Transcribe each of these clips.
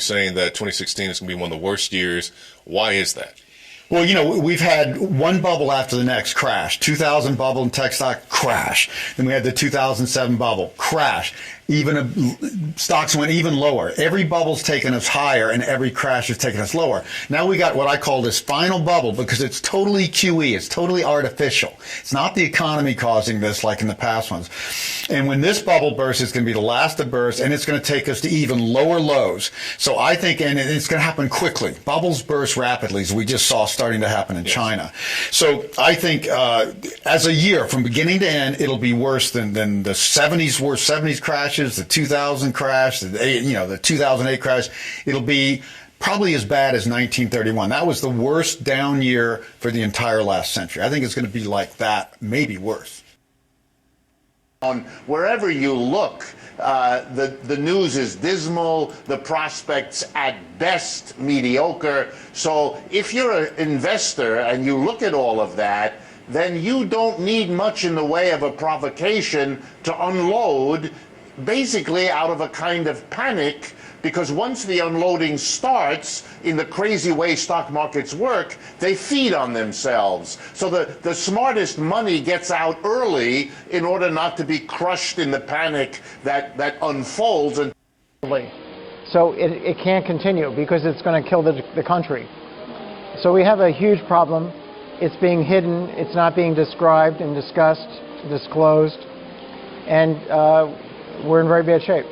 saying that 2016 is going to be one of the worst years. Why is that? Well, you know, we've had one bubble after the next crash. 2000 bubble in tech stock, crash. Then we had the 2007 bubble, crash. Even stocks went even lower. Every bubble's taken us higher, and every crash has taken us lower. Now we got what I call this final bubble, because it's totally QE. It's totally artificial. It's not the economy causing this like in the past ones. And when this bubble bursts, it's going to be the last to burst, and it's going to take us to even lower lows. So I think, and it's going to happen quickly. Bubbles burst rapidly, as we just saw starting to happen in China. So I think as a year, from beginning to end, it'll be worse than the 70s crashes, the 2000 crash, the 2008 crash. It'll be probably as bad as 1931. That was the worst down year for the entire last century. I think it's going to be like that, maybe worse. Wherever you look, the news is dismal, the prospects at best mediocre. So if you're an investor and you look at all of that, then you don't need much in the way of a provocation to unload, basically out of a kind of panic, because once the unloading starts, in the crazy way stock markets work, they feed on themselves. So the smartest money gets out early in order not to be crushed in the panic that unfolds. So it can't continue, because it's going to kill the country. So we have a huge problem. It's being hidden. It's not being described and discussed, disclosed. And we're in very bad shape.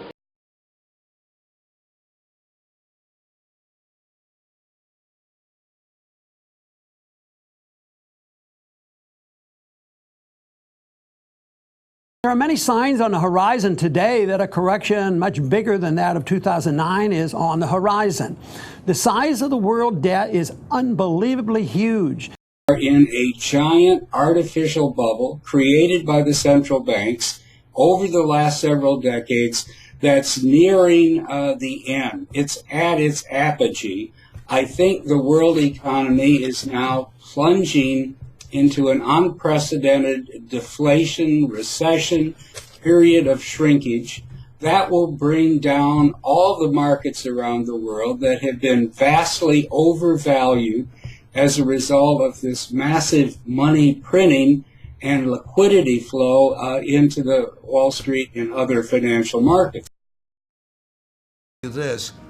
There are many signs on the horizon today that a correction much bigger than that of 2009 is on the horizon. The size of the world debt is unbelievably huge. We're in a giant artificial bubble created by the central banks over the last several decades that's nearing the end. It's at its apogee. I think the world economy is now plunging into an unprecedented deflation, recession, period of shrinkage that will bring down all the markets around the world that have been vastly overvalued as a result of this massive money printing and liquidity flow into the Wall Street and other financial markets.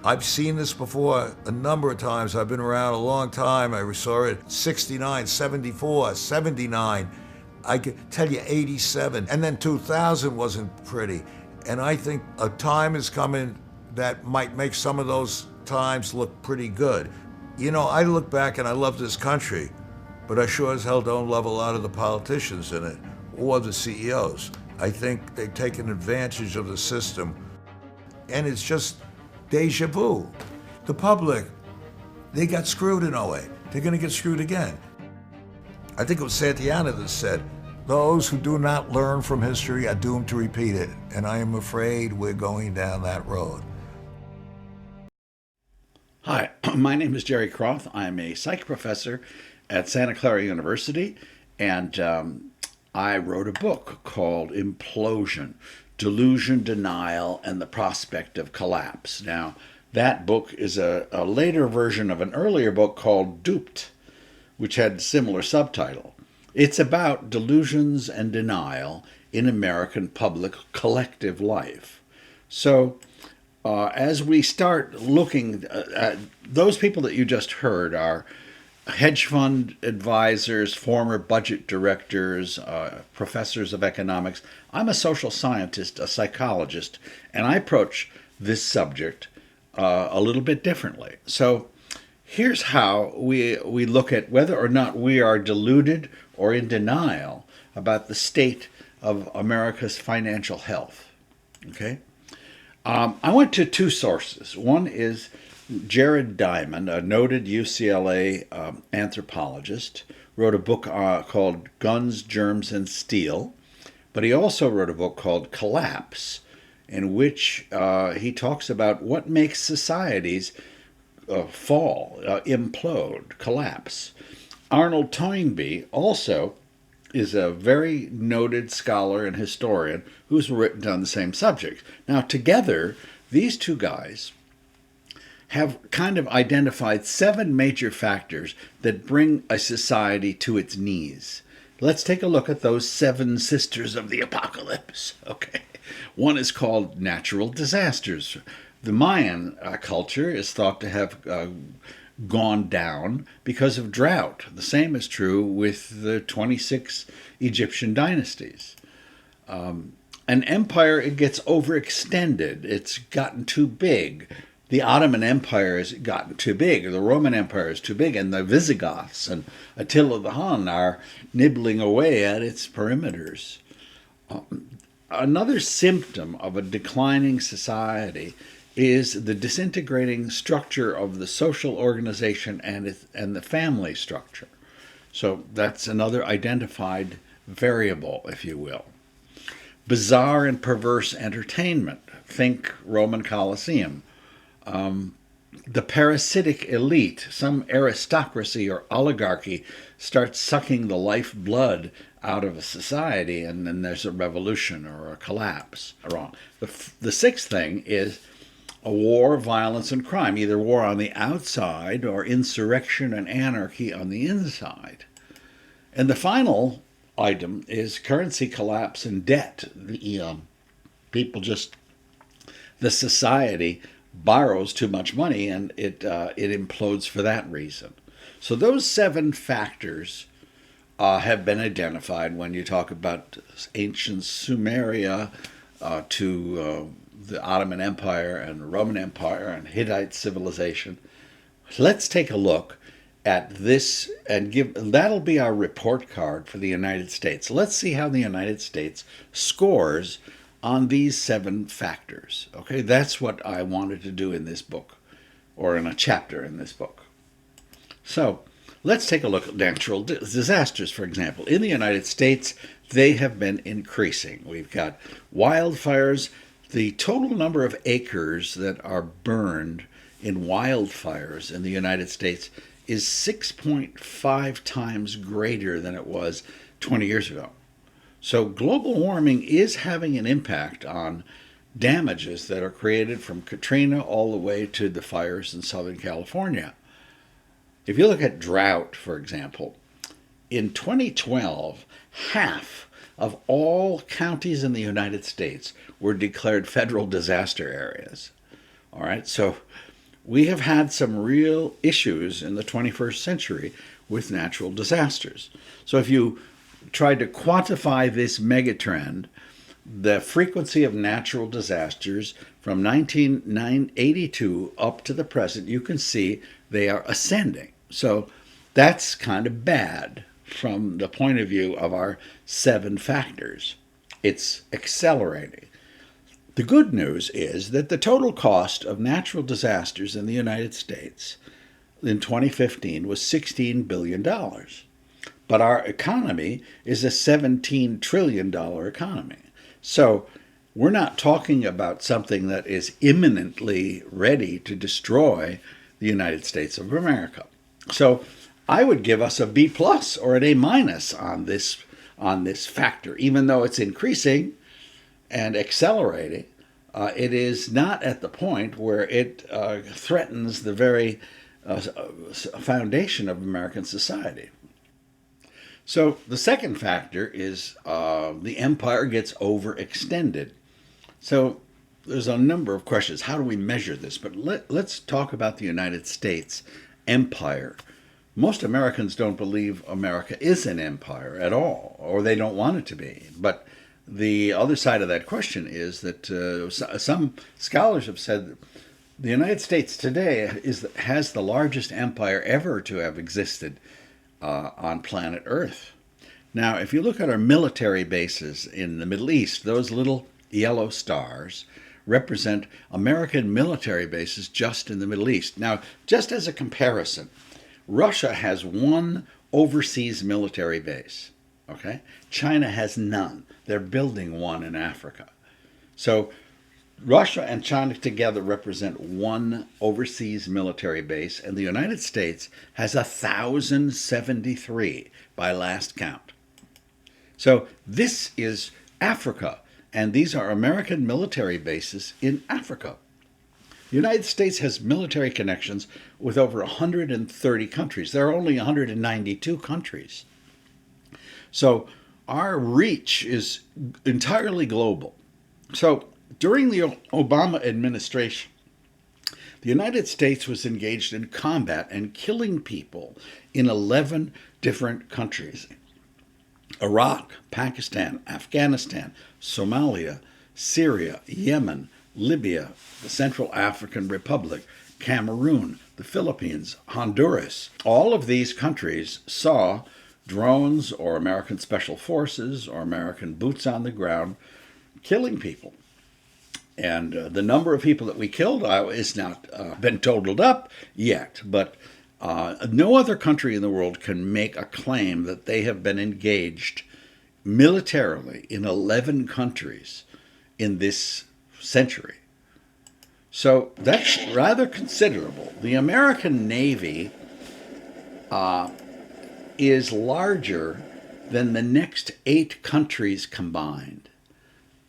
I've seen this before a number of times. I've been around a long time. I saw it 69, 74, 79. I could tell you 87. And then 2000 wasn't pretty. And I think a time is coming that might make some of those times look pretty good. You know, I look back and I love this country, but I sure as hell don't love a lot of the politicians in it or the CEOs. I think they've taken advantage of the system, and it's just deja vu. The public, they got screwed in 08. They're going to get screwed again. I think it was Santayana that said, those who do not learn from history are doomed to repeat it. And I am afraid we're going down that road. Hi, my name is Jerry Kroth. I'm a psych professor at Santa Clara University, and I wrote a book called Implosion, Delusion, Denial, and the Prospect of Collapse. Now, that book is a later version of an earlier book called Duped, which had a similar subtitle. It's about delusions and denial in American public collective life. So, as we start looking at those people that you just heard are hedge fund advisors, former budget directors, professors of economics. I'm a social scientist, a psychologist, and I approach this subject a little bit differently. So here's how we look at whether or not we are deluded or in denial about the state of America's financial health. Okay? I went to two sources. One is Jared Diamond, a noted UCLA anthropologist, wrote a book called Guns, Germs, and Steel, but he also wrote a book called Collapse, in which he talks about what makes societies fall, implode, collapse. Arnold Toynbee also is a very noted scholar and historian who's written on the same subject. Now, together, these two guys have kind of identified 7 major factors that bring a society to its knees. Let's take a look at those 7 sisters of the apocalypse. Okay. One is called natural disasters. The Mayan culture is thought to have gone down because of drought. The same is true with the 26 Egyptian dynasties. An empire, it gets overextended. It's gotten too big. The Ottoman Empire has gotten too big. The Roman Empire is too big. And the Visigoths and Attila the Hun are nibbling away at its perimeters. Another symptom of a declining society is the disintegrating structure of the social organization and the family structure. So that's another identified variable, if you will. Bizarre and perverse entertainment. Think Roman Colosseum. The parasitic elite, some aristocracy or oligarchy, starts sucking the lifeblood out of a society, and then there's a revolution or a collapse. Wrong. The sixth thing is a war, violence, and crime, either war on the outside or insurrection and anarchy on the inside. And the final item is currency collapse and debt. The society borrows too much money, and it implodes for that reason. So those 7 factors have been identified when you talk about ancient Sumeria to the Ottoman Empire and the Roman Empire and Hittite civilization. Let's take a look at this and that'll be our report card for the United States. Let's see how the United States scores on these 7 factors. Okay, that's what I wanted to do in this book, or in a chapter in this book. So let's take a look at natural disasters, for example. In the United States, they have been increasing. We've got wildfires. The total number of acres that are burned in wildfires in the United States is 6.5 times greater than it was 20 years ago. So global warming is having an impact on damages that are created from Katrina all the way to the fires in Southern California. If you look at drought, for example, in 2012, half of all counties in the United States were declared federal disaster areas. All right, so we have had some real issues in the 21st century with natural disasters. So if you try to quantify this megatrend, the frequency of natural disasters from 1982 up to the present, you can see they are ascending. So that's kind of bad from the point of view of our 7 factors. It's accelerating. The good news is that the total cost of natural disasters in the United States in 2015 was $16 billion. But our economy is a $17 trillion economy. So we're not talking about something that is imminently ready to destroy the United States of America. So I would give us a B plus or an A minus on this factor, even though it's increasing and accelerating. It is not at the point where it threatens the very foundation of American society. So the second factor is the empire gets overextended. So there's a number of questions. How do we measure this? But let's talk about the United States empire. Most Americans don't believe America is an empire at all, or they don't want it to be. But the other side of that question is that some scholars have said that the United States today has the largest empire ever to have existed on planet Earth. Now, if you look at our military bases in the Middle East, those little yellow stars represent American military bases just in the Middle East. Now, just as a comparison, Russia has 1 overseas military base. Okay? China has none. They're building 1 in Africa. So Russia and China together represent 1 overseas military base, and the United States has 1,073 by last count. So this is Africa, and these are American military bases in Africa. The United States has military connections with over 130 countries. There are only 192 countries. So our reach is entirely global. So during the Obama administration, the United States was engaged in combat and killing people in 11 different countries: Iraq, Pakistan, Afghanistan, Somalia, Syria, Yemen, Libya, the Central African Republic, Cameroon, the Philippines, Honduras. All of these countries saw drones or American special forces or American boots on the ground killing people. And the number of people that we killed is not been totaled up yet, but no other country in the world can make a claim that they have been engaged militarily in 11 countries in this century. So that's rather considerable. The American Navy is larger than the next 8 countries combined.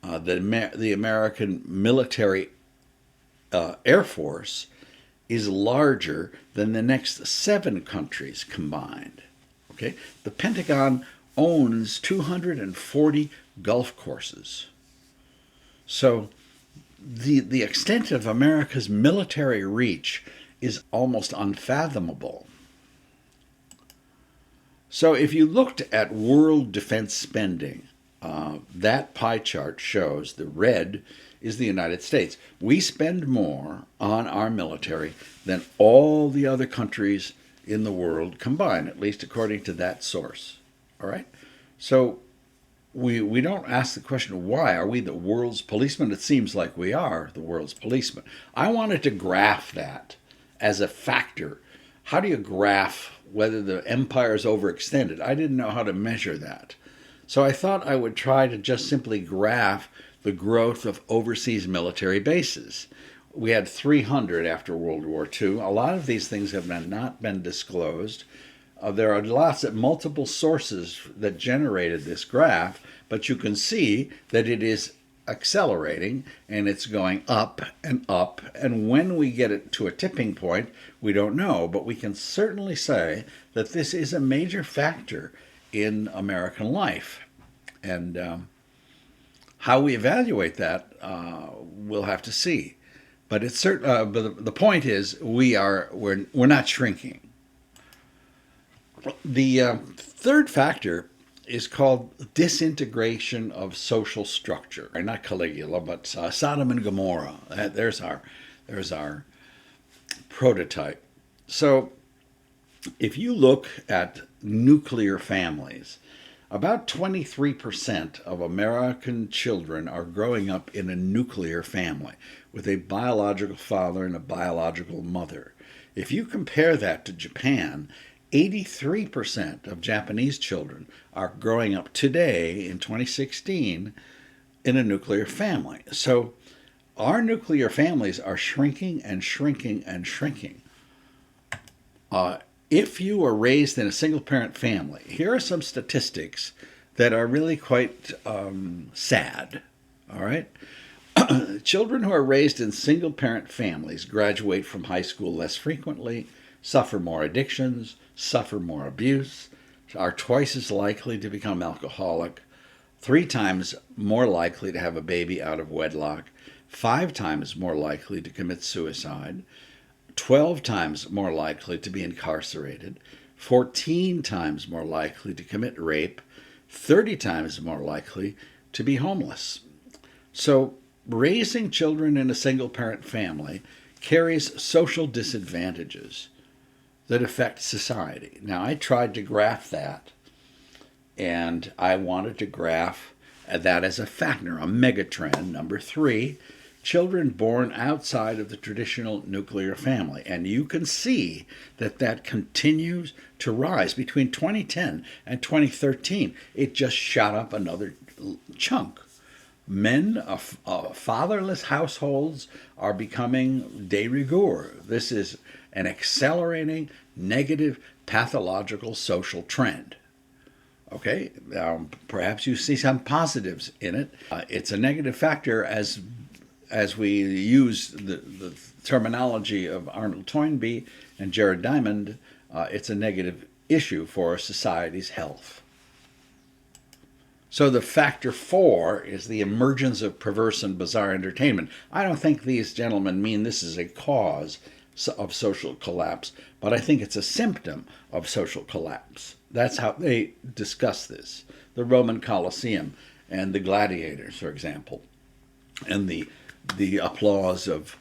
The American military Air Force is larger than the next 7 countries combined. Okay, the Pentagon owns 240 golf courses. So the extent of America's military reach is almost unfathomable. So if you looked at world defense spending, that pie chart shows the red is the United States. We spend more on our military than all the other countries in the world combined, at least according to that source. All right? So we don't ask the question, why? Are we the world's policeman? It seems like we are the world's policeman. I wanted to graph that as a factor. How do you graph whether the empire is overextended? I didn't know how to measure that. So I thought I would try to just simply graph the growth of overseas military bases. We had 300 after World War II. A lot of these things have not been disclosed. There are lots of multiple sources that generated this graph, but you can see that it is accelerating and it's going up and up. And when we get it to a tipping point, we don't know, but we can certainly say that this is a major factor in American life. And how we evaluate that, we'll have to see. But it's certain. But the point is, we're not shrinking. The third factor is called disintegration of social structure. Not Caligula, but Sodom and Gomorrah. There's our prototype. So if you look at nuclear families, about 23% of American children are growing up in a nuclear family with a biological father and a biological mother. If you compare that to Japan, 83% of Japanese children are growing up today in 2016 in a nuclear family. So our nuclear families are shrinking and shrinking and shrinking. If you were raised in a single-parent family, here are some statistics that are really quite sad, all right? Children who are raised in single-parent families graduate from high school less frequently, suffer more addictions, suffer more abuse, are twice as likely to become alcoholic, 3 times more likely to have a baby out of wedlock, 5 times more likely to commit suicide, 12 times more likely to be incarcerated, 14 times more likely to commit rape, 30 times more likely to be homeless. So raising children in a single-parent family carries social disadvantages that affect society. Now, I tried to graph that, and I wanted to graph that as a factor, a megatrend. Number 3, children born outside of the traditional nuclear family. And you can see that that continues to rise. Between 2010 and 2013, it just shot up another chunk. Men of fatherless households are becoming de rigueur. This is an accelerating, negative, pathological social trend. Okay, perhaps you see some positives in it. It's a negative factor as as we use the terminology of Arnold Toynbee and Jared Diamond, it's a negative issue for society's health. So the factor 4 is the emergence of perverse and bizarre entertainment. I don't think these gentlemen mean this is a cause of social collapse, but I think it's a symptom of social collapse. That's how they discuss this. The Roman Colosseum and the gladiators, for example, and the applause of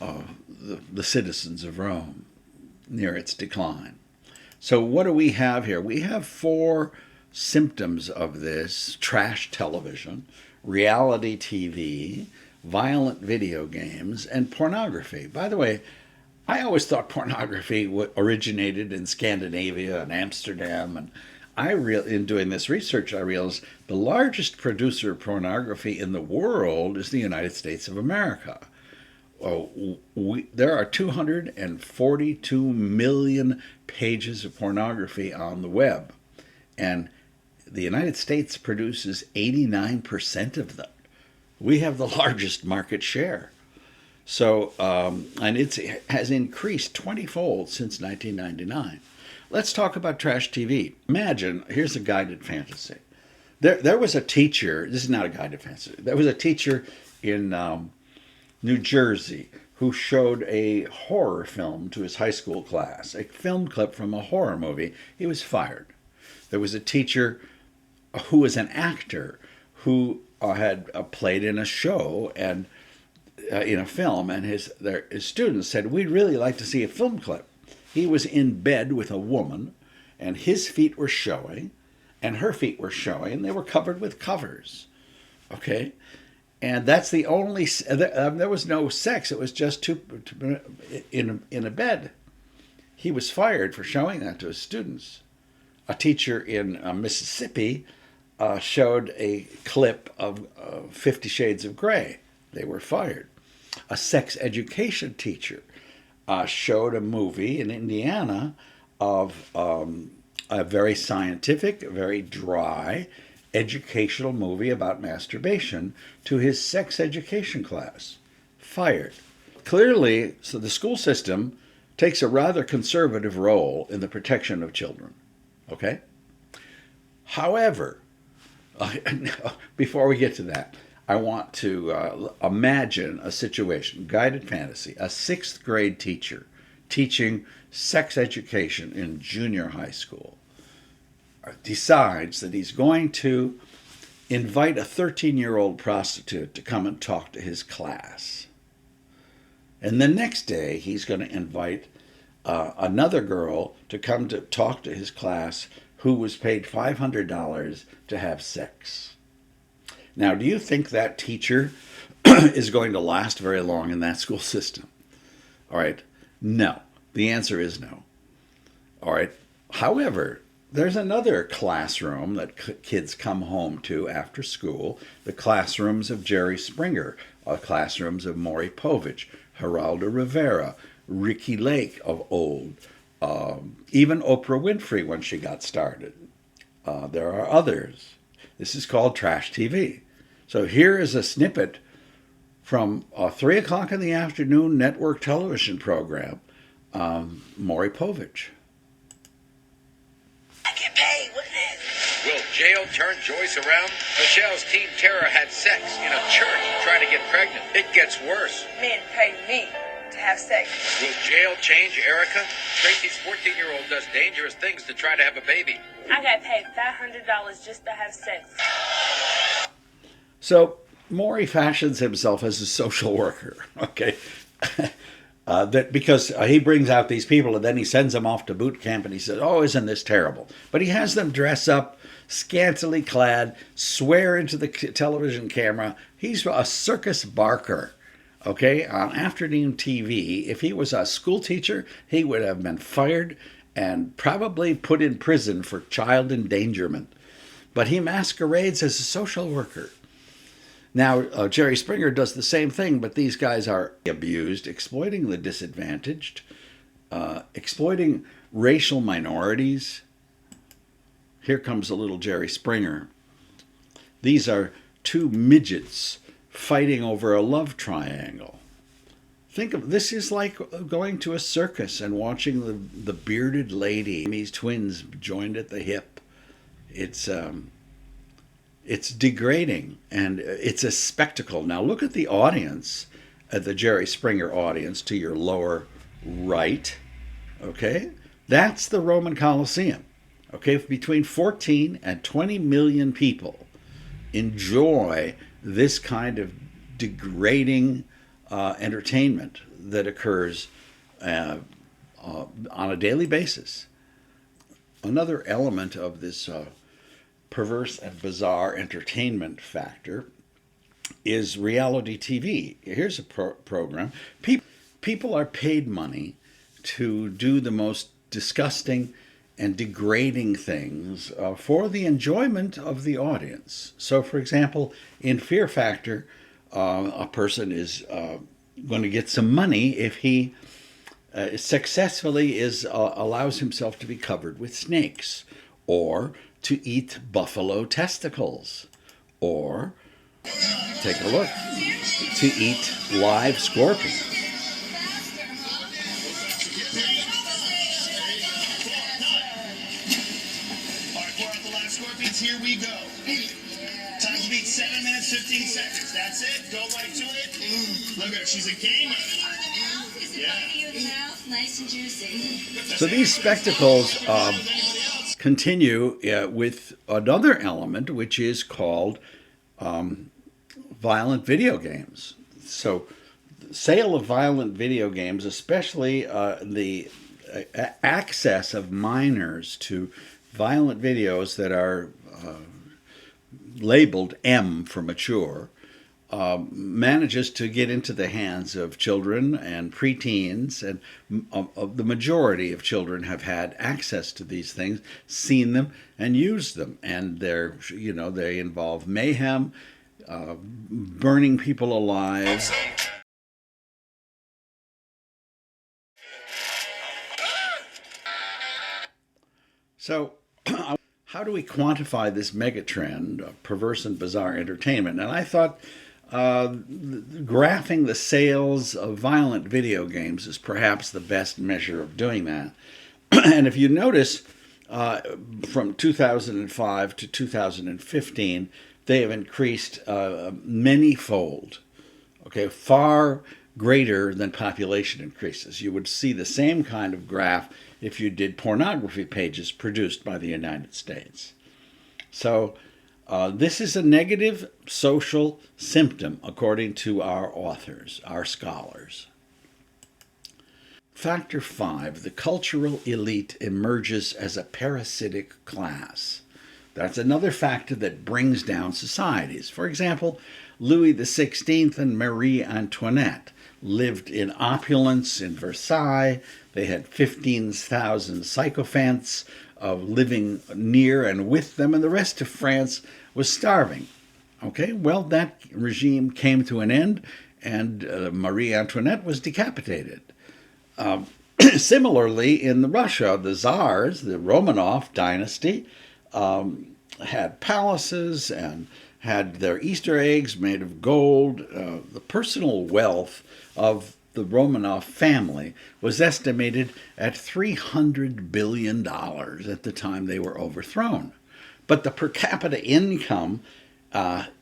the citizens of Rome near its decline. So what do we have here? We have 4 symptoms of this: trash television, reality TV, violent video games, and pornography. By the way, I always thought pornography originated in Scandinavia and Amsterdam, and in doing this research, I realized the largest producer of pornography in the world is the United States of America. There are 242 million pages of pornography on the web, and the United States produces 89% of them. We have the largest market share. So, and it has increased 20-fold since 1999. Let's talk about trash TV. Imagine, here's a guided fantasy. There was a teacher, this is not a guided fantasy, there was a teacher in New Jersey who showed a horror film to his high school class, a film clip from a horror movie. He was fired. There was a teacher who was an actor who had played in a show and in a film, and his students said, "We'd really like to see a film clip." He was in bed with a woman, and his feet were showing, and her feet were showing, and they were covered with covers. Okay? And that's the only, there was no sex, it was just in a bed. He was fired for showing that to his students. A teacher in Mississippi showed a clip of 50 Shades of Grey. They were fired. A sex education teacher showed a movie in Indiana of a very scientific, very dry, educational movie about masturbation to his sex education class. Fired. Clearly, so the school system takes a rather conservative role in the protection of children. Okay? However, before we get to that, I want to imagine a situation, guided fantasy, a 6th grade teacher teaching sex education in junior high school decides that he's going to invite a 13-year-old prostitute to come and talk to his class. And the next day, he's going to invite another girl to come to talk to his class who was paid $500 to have sex. Now, do you think that teacher is going to last very long in that school system? All right. No. The answer is no. All right. However, there's another classroom that kids come home to after school, the classrooms of Jerry Springer, classrooms of Maury Povich, Geraldo Rivera, Ricky Lake of old, even Oprah Winfrey when she got started. There are others. This is called trash TV. So here is a snippet from a 3 o'clock in the afternoon network television program, Maury Povich. I get paid. What is Will jail turn Joyce around? Michelle's teen terror had sex in a church trying to get pregnant. It gets worse. Men pay me to have sex. Will jail change Erica? Tracy's 14-year-old does dangerous things to try to have a baby. I got paid $500 just to have sex. So Maury fashions himself as a social worker, okay? Because he brings out these people and then he sends them off to boot camp and he says, "Oh, isn't this terrible?" But he has them dress up, scantily clad, swear into the television camera. He's a circus barker, okay, on afternoon TV. If he was a school teacher, he would have been fired and probably put in prison for child endangerment. But he masquerades as a social worker. Now, Jerry Springer does the same thing, but these guys are abused, exploiting the disadvantaged, exploiting racial minorities. Here comes a little Jerry Springer. These are 2 midgets fighting over a love triangle. Think of this is like going to a circus and watching the bearded lady, these twins joined at the hip. It's degrading and it's a spectacle. Now look at the audience, at the Jerry Springer audience to your lower right. Okay, that's the Roman Colosseum. Okay, between 14 and 20 million people enjoy this kind of degrading entertainment that occurs on a daily basis. Another element of this perverse and bizarre entertainment factor is reality TV. Here's a program. People are paid money to do the most disgusting and degrading things for the enjoyment of the audience. So, for example, in Fear Factor, a person is going to get some money if he successfully allows himself to be covered with snakes, or to eat buffalo testicles, or, take a look, to eat live scorpions. Here we go. Time to beat 7 minutes, 15 seconds. That's it. Go right to it. Look at her. She's a gamer. Yeah. Nice and juicy. So these spectacles continue with another element, which is called violent video games. So sale of violent video games, especially the access of minors to violent videos that are labeled M for mature, manages to get into the hands of children and preteens, and the majority of children have had access to these things, seen them, and used them, and they involve mayhem, burning people alive. So, how do we quantify this megatrend of perverse and bizarre entertainment? And I thought graphing the sales of violent video games is perhaps the best measure of doing that. And if you notice, from 2005 to 2015, they have increased many-fold, okay, far greater than population increases. You would see the same kind of graph if you did pornography pages produced by the United States. So this is a negative social symptom, according to our authors, our scholars. Factor 5, the cultural elite emerges as a parasitic class. That's another factor that brings down societies. For example, Louis XVI and Marie Antoinette lived in opulence in Versailles. They had 15,000 sycophants living near and with them, and the rest of France was starving. Okay, well, that regime came to an end, and Marie Antoinette was decapitated. Similarly, in Russia, the Tsars, the Romanov dynasty, had palaces and had their Easter eggs made of gold. The personal wealth of the Romanov family was estimated at $300 billion at the time they were overthrown. But the per capita income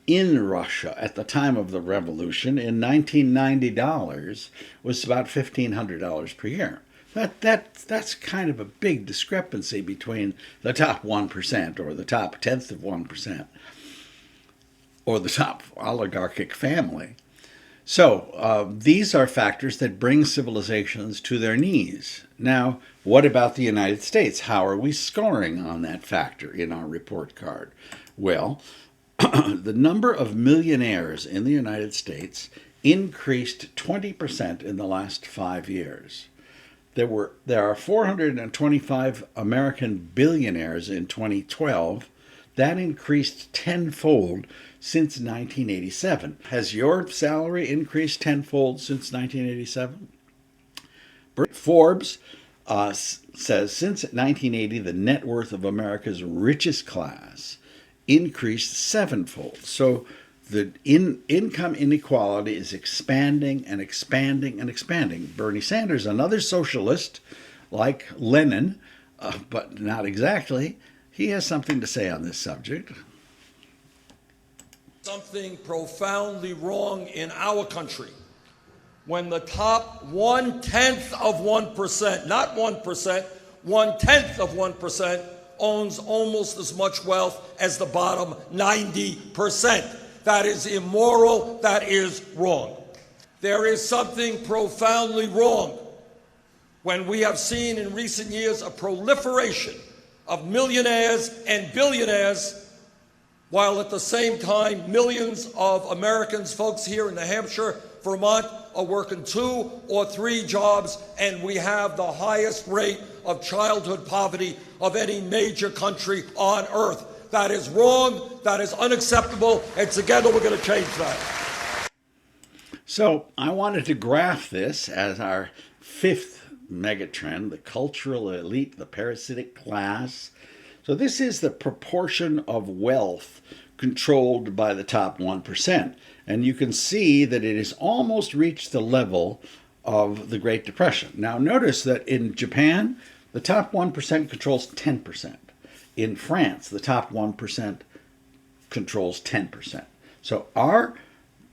in Russia at the time of the revolution in 1990 was about $1,500 per year. That's kind of a big discrepancy between the top 1% or the top tenth of 1% or the top oligarchic family. So these are factors that bring civilizations to their knees. Now, what about the United States? How are we scoring on that factor in our report card? Well, the number of millionaires in the United States increased 20% in the last 5 years. There are 425 American billionaires in 2012. That increased tenfold since 1987. Has your salary increased tenfold since 1987? Forbes says since 1980, the net worth of America's richest class increased sevenfold. So the income inequality is expanding and expanding and expanding. Bernie Sanders, another socialist like Lenin, but not exactly, he has something to say on this subject. Something profoundly wrong in our country when the top 1/10 of 1%, not 1%, 1/10 of 1% owns almost as much wealth as the bottom 90%. That is immoral. That is wrong. There is something profoundly wrong when we have seen in recent years a proliferation of millionaires and billionaires, while at the same time millions of Americans, folks here in New Hampshire, Vermont, are working 2 or 3 jobs, and we have the highest rate of childhood poverty of any major country on earth. That is wrong, that is unacceptable, and together we're going to change that. So I wanted to graph this as our 5th megatrend, the cultural elite, the parasitic class. So this is the proportion of wealth controlled by the top 1%. And you can see that it has almost reached the level of the Great Depression. Now notice that in Japan, the top 1% controls 10%. In France, the top 1% controls 10%. So our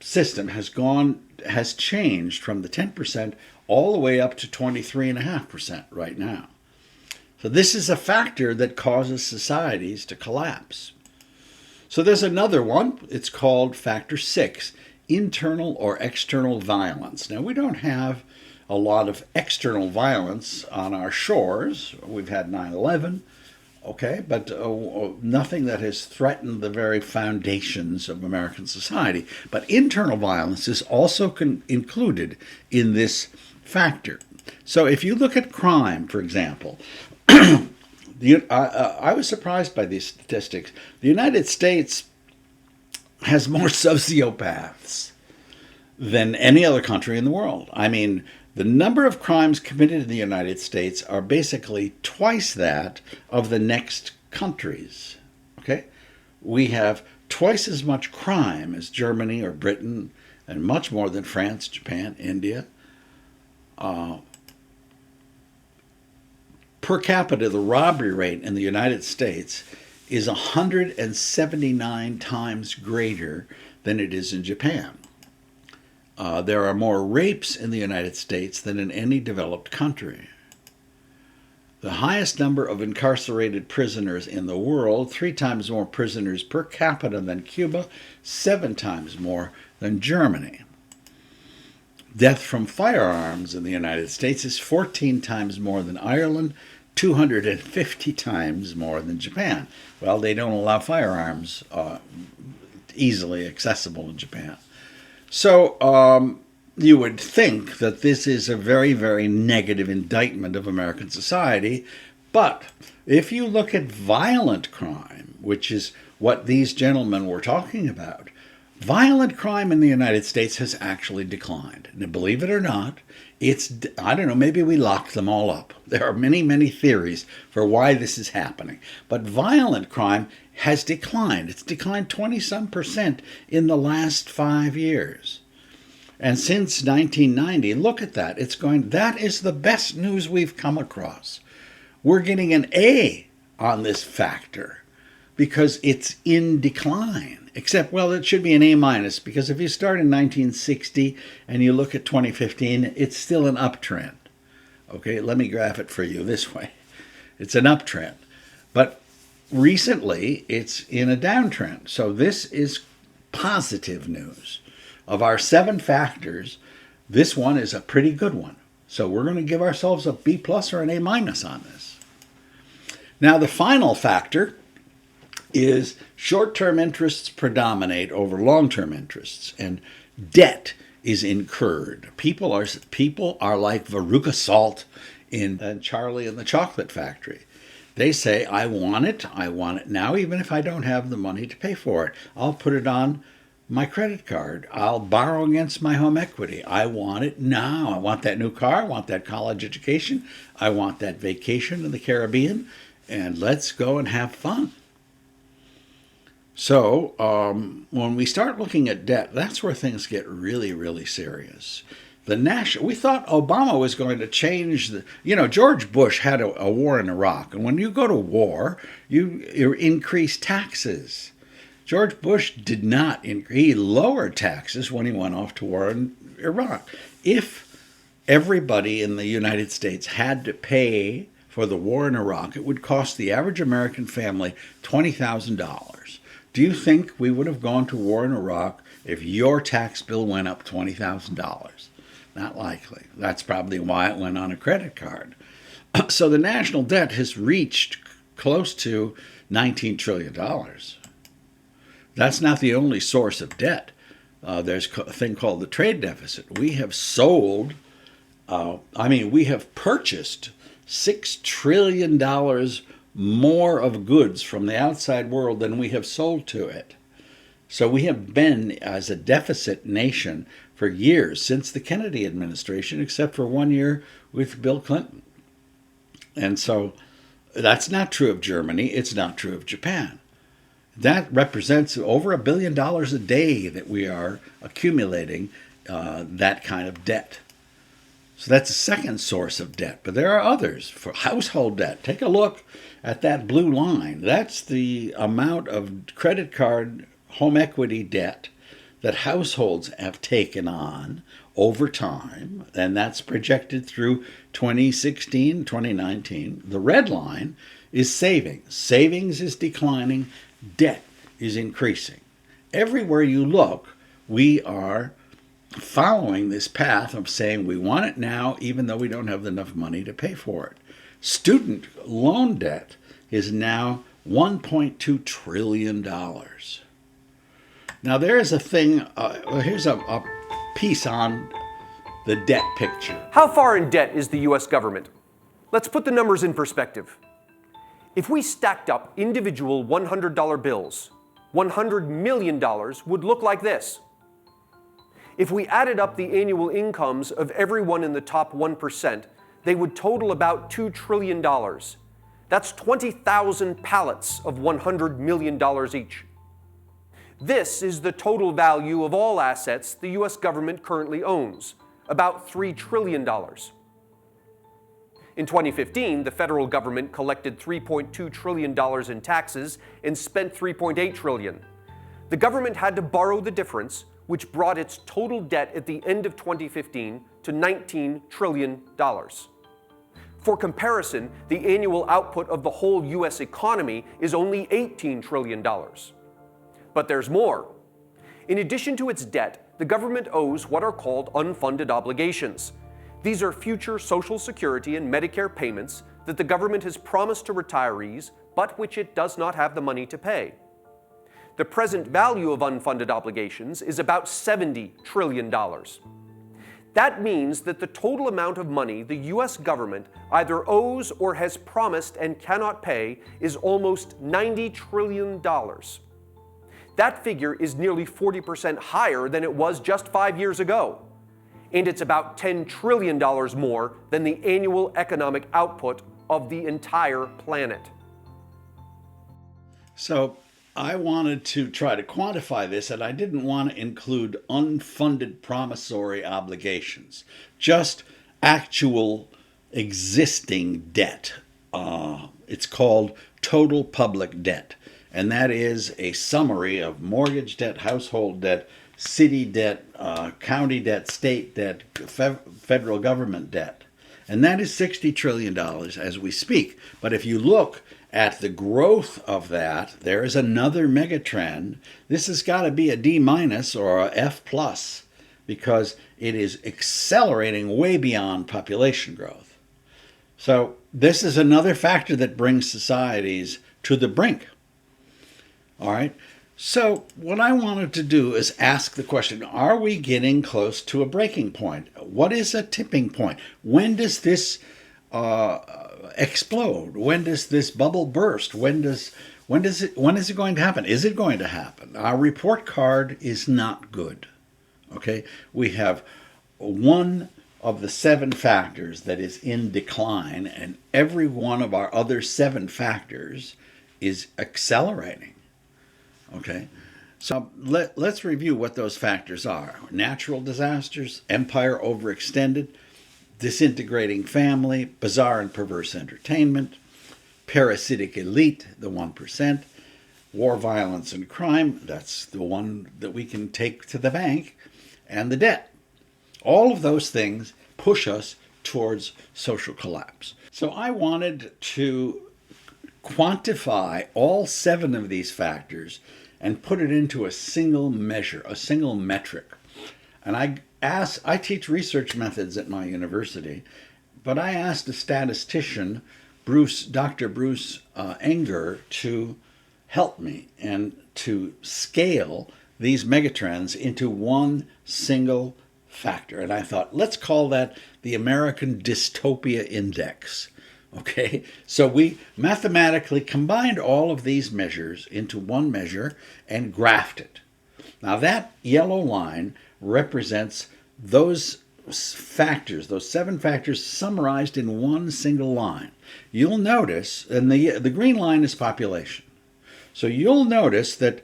system has changed from the 10% all the way up to 23.5% right now. So this is a factor that causes societies to collapse. So there's another one. It's called factor 6, internal or external violence. Now, we don't have a lot of external violence on our shores. We've had 9/11, okay, but nothing that has threatened the very foundations of American society. But internal violence is also included in this factor. So if you look at crime, for example, I was surprised by these statistics. The United States has more sociopaths than any other country in the world. I mean, the number of crimes committed in the United States are basically twice that of the next countries. Okay? We have twice as much crime as Germany or Britain, and much more than France, Japan, India. Per capita, the robbery rate in the United States is 179 times greater than it is in Japan. There are more rapes in the United States than in any developed country. The highest number of incarcerated prisoners in the world, 3 times more prisoners per capita than Cuba, 7 times more than Germany. Death from firearms in the United States is 14 times more than Ireland, 250 times more than Japan. Well, they don't allow firearms easily accessible in Japan. So you would think that this is a very, very negative indictment of American society. But if you look at violent crime, which is what these gentlemen were talking about, violent crime in the United States has actually declined. Now, believe it or not, I don't know, maybe we locked them all up. There are many, many theories for why this is happening. But violent crime has declined. It's declined 20-some% in the last 5 years. And since 1990, look at that. That is the best news we've come across. We're getting an A on this factor because it's in decline. Except, well, it should be an A-, because if you start in 1960 and you look at 2015, it's still an uptrend. Okay, let me graph it for you this way. It's an uptrend. But recently, it's in a downtrend. So this is positive news. Of our 7 factors, this one is a pretty good one. So we're going to give ourselves a B+ or an A- on this. Now, the final factor is short-term interests predominate over long-term interests, and debt is incurred. People are like Veruca Salt in Charlie and the Chocolate Factory. They say, I want it now, even if I don't have the money to pay for it. I'll put it on my credit card. I'll borrow against my home equity. I want it now. I want that new car. I want that college education. I want that vacation in the Caribbean. And let's go and have fun. So when we start looking at debt, that's where things get really, really serious. We thought Obama was going to change George Bush had a war in Iraq, and when you go to war, you increase taxes. George Bush did not. He lowered taxes when he went off to war in Iraq. If everybody in the United States had to pay for the war in Iraq, it would cost the average American family $20,000. Do you think we would have gone to war in Iraq if your tax bill went up $20,000? Not likely. That's probably why it went on a credit card. So the national debt has reached close to $19 trillion. That's not the only source of debt. There's a thing called the trade deficit. We have we have purchased $6 trillion more of goods from the outside world than we have sold to it. So we have been, as a deficit nation, for years, since the Kennedy administration, except for 1 year with Bill Clinton. And so that's not true of Germany. It's not true of Japan. That represents over $1 billion a day that we are accumulating that kind of debt. So that's a second source of debt. But there are others. For household debt, take a look at that blue line. That's the amount of credit card home equity debt that households have taken on over time, and that's projected through 2016, 2019. The red line is savings. Savings is declining, debt is increasing. Everywhere you look, we are following this path of saying we want it now, even though we don't have enough money to pay for it. Student loan debt is now $1.2 trillion. Now, there is a thing, here's a piece on the debt picture. How far in debt is the U.S. government? Let's put the numbers in perspective. If we stacked up individual $100 bills, $100 million would look like this. If we added up the annual incomes of everyone in the top 1%, they would total about $2 trillion. That's 20,000 pallets of $100 million each. This is the total value of all assets the U.S. government currently owns, about $3 trillion. In 2015, the federal government collected $3.2 trillion in taxes and spent $3.8 trillion. The government had to borrow the difference, which brought its total debt at the end of 2015 to $19 trillion. For comparison, the annual output of the whole U.S. economy is only $18 trillion. But there's more. In addition to its debt, the government owes what are called unfunded obligations. These are future Social Security and Medicare payments that the government has promised to retirees, but which it does not have the money to pay. The present value of unfunded obligations is about $70 trillion. That means that the total amount of money the U.S. government either owes or has promised and cannot pay is almost $90 trillion. That figure is nearly 40% higher than it was just 5 years ago. And it's about $10 trillion more than the annual economic output of the entire planet. So I wanted to try to quantify this, and I didn't want to include unfunded promissory obligations, just actual existing debt. It's called total public debt. And that is a summary of mortgage debt, household debt, city debt, county debt, state debt, federal government debt. And that is $60 trillion as we speak. But if you look at the growth of that, there is another megatrend. This has got to be a D- or a F+, because it is accelerating way beyond population growth. So this is another factor that brings societies to the brink. All right. So what I wanted to do is ask the question, are we getting close to a breaking point? What is a tipping point? When does this explode? When does this bubble burst? When is it going to happen? Is it going to happen? Our report card is not good. Okay. We have one of the 7 factors that is in decline, and every one of our other 7 factors is accelerating. Okay, so let's review what those factors are. Natural disasters, empire overextended, disintegrating family, bizarre and perverse entertainment, parasitic elite, the 1%, war, violence, and crime, that's the one that we can take to the bank, and the debt. All of those things push us towards social collapse. So I wanted to quantify all 7 of these factors and put it into a single measure, a single metric. And I teach research methods at my university, but I asked a statistician, Dr. Bruce Enger, to help me and to scale these megatrends into one single factor. And I thought, let's call that the American Dystopia Index. Okay, so we mathematically combined all of these measures into one measure and graphed it. Now that yellow line represents those factors, those 7 factors summarized in one single line. You'll notice, and the green line is population. So you'll notice that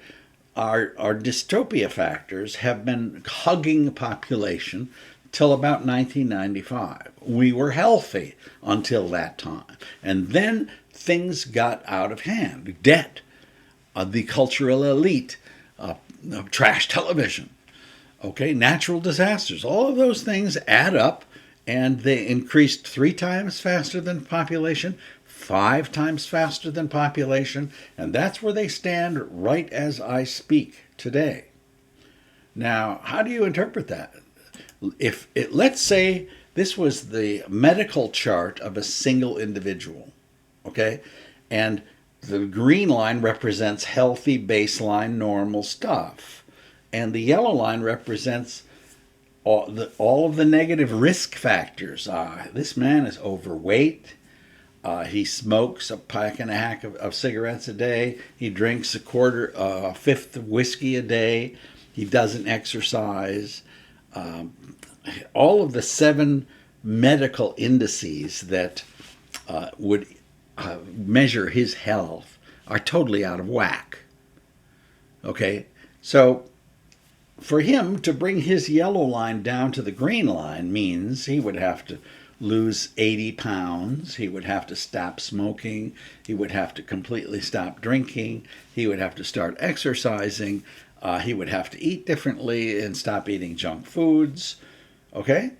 our dystopia factors have been hugging population till about 1995. We were healthy until that time. And then things got out of hand. Debt, the cultural elite, trash television, okay, natural disasters. All of those things add up, and they increased 3 times faster than population, 5 times faster than population, and that's where they stand right as I speak today. Now, how do you interpret that? Let's say this was the medical chart of a single individual, okay? And the green line represents healthy, baseline, normal stuff. And the yellow line represents all of the negative risk factors. This man is overweight. He smokes a pack and a half of cigarettes a day. He drinks a fifth of whiskey a day. He doesn't exercise. All of the 7 medical indices that would measure his health are totally out of whack. Okay, so for him to bring his yellow line down to the green line means he would have to lose 80 pounds, he would have to stop smoking, he would have to completely stop drinking, he would have to start exercising, he would have to eat differently and stop eating junk foods. Okay?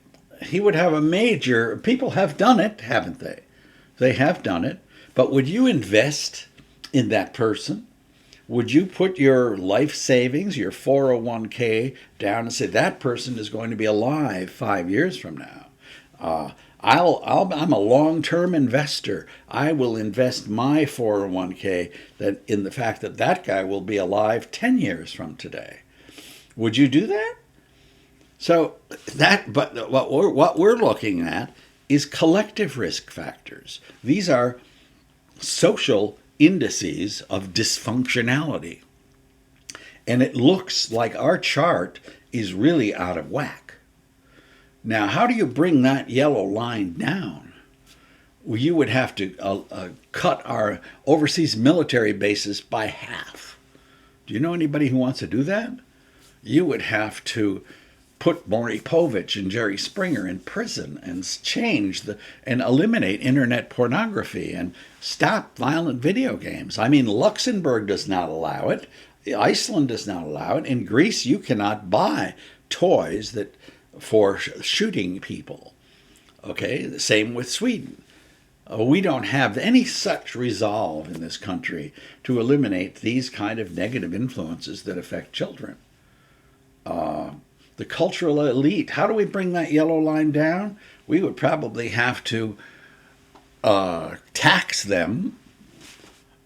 He would have a major... People have done it, haven't they? They have done it. But would you invest in that person? Would you put your life savings, your 401k, down and say, that person is going to be alive 5 years from now? I'm a long-term investor. I will invest my 401k in the fact that that guy will be alive 10 years from today. Would you do that? So but what we're looking at is collective risk factors. These are social indices of dysfunctionality. And it looks like our chart is really out of whack. Now, how do you bring that yellow line down? Well, you would have to cut our overseas military bases by half. Do you know anybody who wants to do that? You would have to put Maury Povich and Jerry Springer in prison and and eliminate internet pornography and stop violent video games. I mean, Luxembourg does not allow it. Iceland does not allow it. In Greece, you cannot buy toys for shooting people. Okay, the same with Sweden. We don't have any such resolve in this country to eliminate these kind of negative influences that affect children. The cultural elite, how do we bring that yellow line down? We would probably have to tax them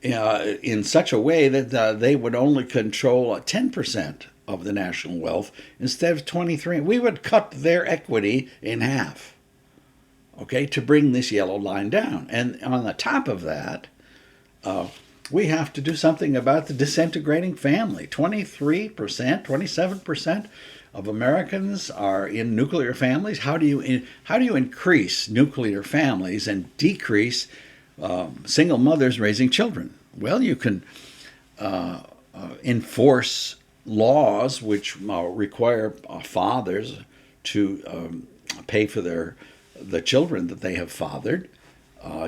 in such a way that they would only control 10% of the national wealth instead of 23%. We would cut their equity in half, okay, to bring this yellow line down. And on the top of that, we have to do something about the disintegrating family. 23%, 27% of Americans are in nuclear families. How do you increase nuclear families and decrease single mothers raising children? Well, you can enforce laws which require fathers to pay for the children that they have fathered.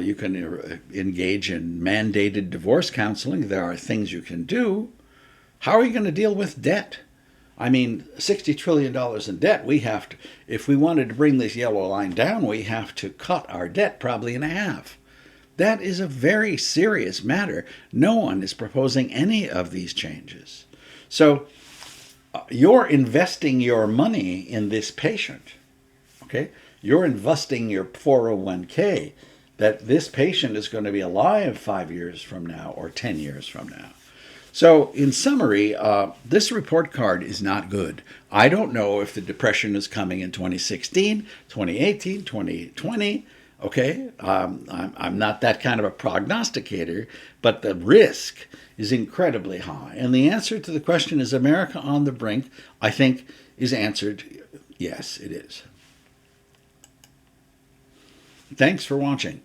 You can engage in mandated divorce counseling. There are things you can do. How are you going to deal with debt? I mean, $60 trillion in debt, we have to, if we wanted to bring this yellow line down, we have to cut our debt probably in half. That is a very serious matter. No one is proposing any of these changes. So you're investing your money in this patient, okay? You're investing your 401k that this patient is going to be alive 5 years from now or 10 years from now. So in summary, this report card is not good. I don't know if the depression is coming in 2016, 2018, 2020. Okay, I'm not that kind of a prognosticator, but the risk is incredibly high. And the answer to the question, is America on the brink, I think is answered, yes, it is. Thanks for watching.